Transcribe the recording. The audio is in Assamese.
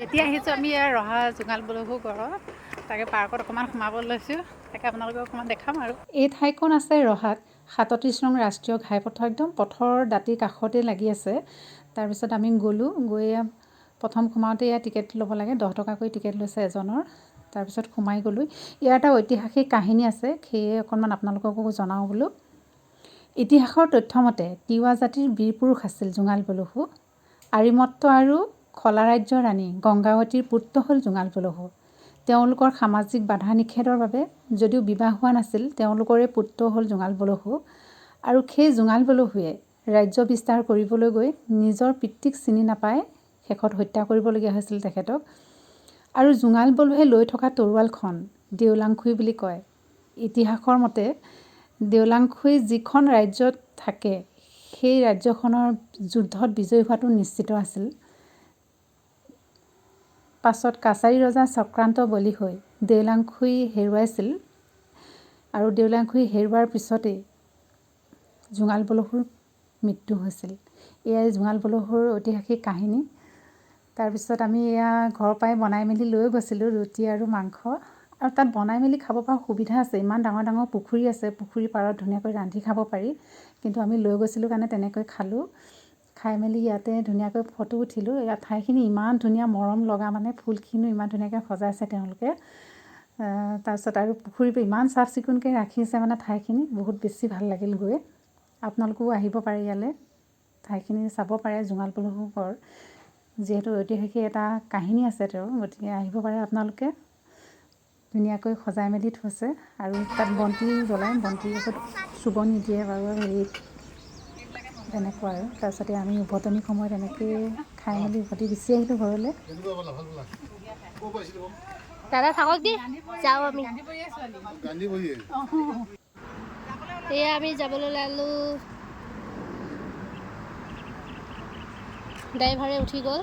এতিয়া আহিছোঁ আমি ৰহা জোঙাল বলহু গড় তাকে পাৰ্কত অকণমান সোমাব লৈছোঁ তাকে আপোনালোকক অকণমান দেখাম আৰু এই ঠাইখন আছে ৰহাত ৩৭ নং ৰাষ্ট্ৰীয় ঘাইপথৰ একদম পথৰ দাঁতিৰ কাষতে লাগি আছে। তাৰপিছত আমি গ'লোঁ গৈ প্ৰথম সোমাওঁতে ইয়াত টিকেট ল'ব লাগে 10 টকাকৈ টিকেট লৈছে এজনৰ। তাৰপিছত সোমাই গ'লোঁ। ইয়াৰ এটা ঐতিহাসিক কাহিনী আছে সেয়ে অকণমান আপোনালোককো জনাওঁ বোলো। ইতিহাসৰ তথ্যমতে তিৱা জাতিৰ বীৰ পুৰুষ আছিল জোঙাল বলহু। আৰিমত্ত আৰু খলা ৰাজ্যৰ ৰাণী গংগাৱতীৰ পুত্ৰ হ'ল জোঙাল বলহু। তেওঁলোকৰ সামাজিক বাধা নিষেধৰ বাবে যদিও বিবাহ হোৱা নাছিল তেওঁলোকৰে পুত্ৰ হ'ল জোঙাল বলহু। আৰু সেই জোঙাল বলহুৱে ৰাজ্য বিস্তাৰ কৰিবলৈ গৈ নিজৰ পিতৃক চিনি নাপাই শেষত হত্যা কৰিবলগীয়া হৈছিল তেখেতক। আৰু জোঙাল বলহুৱে লৈ থকা তৰোৱালখন দেওলাংখুই বুলি কয়। ইতিহাসৰ মতে দেওলাংখুই যিখন ৰাজ্যত থাকে সেই ৰাজ্যখনৰ যুদ্ধত বিজয়ী হোৱাটো নিশ্চিত আছিল। পাছত কাছাৰী ৰজা চক্ৰান্ত বলি হৈ দেওলাংখুই হেৰুৱাইছিল আৰু দেওলাংখুই হেৰুৱাৰ পিছতেই জোঙাল বলহুৰ মৃত্যু হৈছিল। এয়াই জোঙাল বলহুৰ ঐতিহাসিক কাহিনী। তাৰপিছত আমি এয়া ঘৰৰ পৰাই বনাই মেলি লৈ গৈছিলোঁ ৰুটি আৰু মাংস। আৰু তাত বনাই মেলি খাব পৰা সুবিধা আছে। ইমান ডাঙৰ ডাঙৰ পুখুৰী আছে, পুখুৰীৰ পাৰত ধুনীয়াকৈ ৰান্ধি খাব পাৰি। কিন্তু আমি লৈ গৈছিলোঁ কাৰণে তেনেকৈ খালোঁ। খাই মেলি ইয়াতে ধুনীয়াকৈ ফটো উঠিলোঁ। ইয়াত ঠাইখিনি ইমান ধুনীয়া মৰম লগা মানে ফুলখিনিও ইমান ধুনীয়াকৈ সজাইছে তেওঁলোকে। তাৰপিছত আৰু পুখুৰীটো ইমান চাফ চিকুণকৈ ৰাখিছে মানে ঠাইখিনি বহুত বেছি ভাল লাগিল গৈ। আপোনালোকেও আহিব পাৰে ইয়ালৈ, ঠাইখিনি চাব পাৰে জোঙাল বলহু গড়। যিহেতু ঐতিহাসিক এটা কাহিনী আছে তেওঁৰ, গতিকে আহিব পাৰে আপোনালোকে। ধুনীয়াকৈ সজাই মেলি থৈছে আৰু তাত বন্তি জ্বলাই, বন্তিৰ ওচৰত চুব নিদিয়ে বাৰু হেৰি তেনেকুৱা আৰু। তাৰপিছতে আমি উভতনি সময়ত এনেকৈয়ে খাই মেলি উভতি গুচি আহিলোঁ ঘৰলৈ। দাদা থাকক দি যাওঁ আমি। এয়া আমি যাবলৈ ওলালোঁ। ড্ৰাইভাৰে উঠি গ'ল।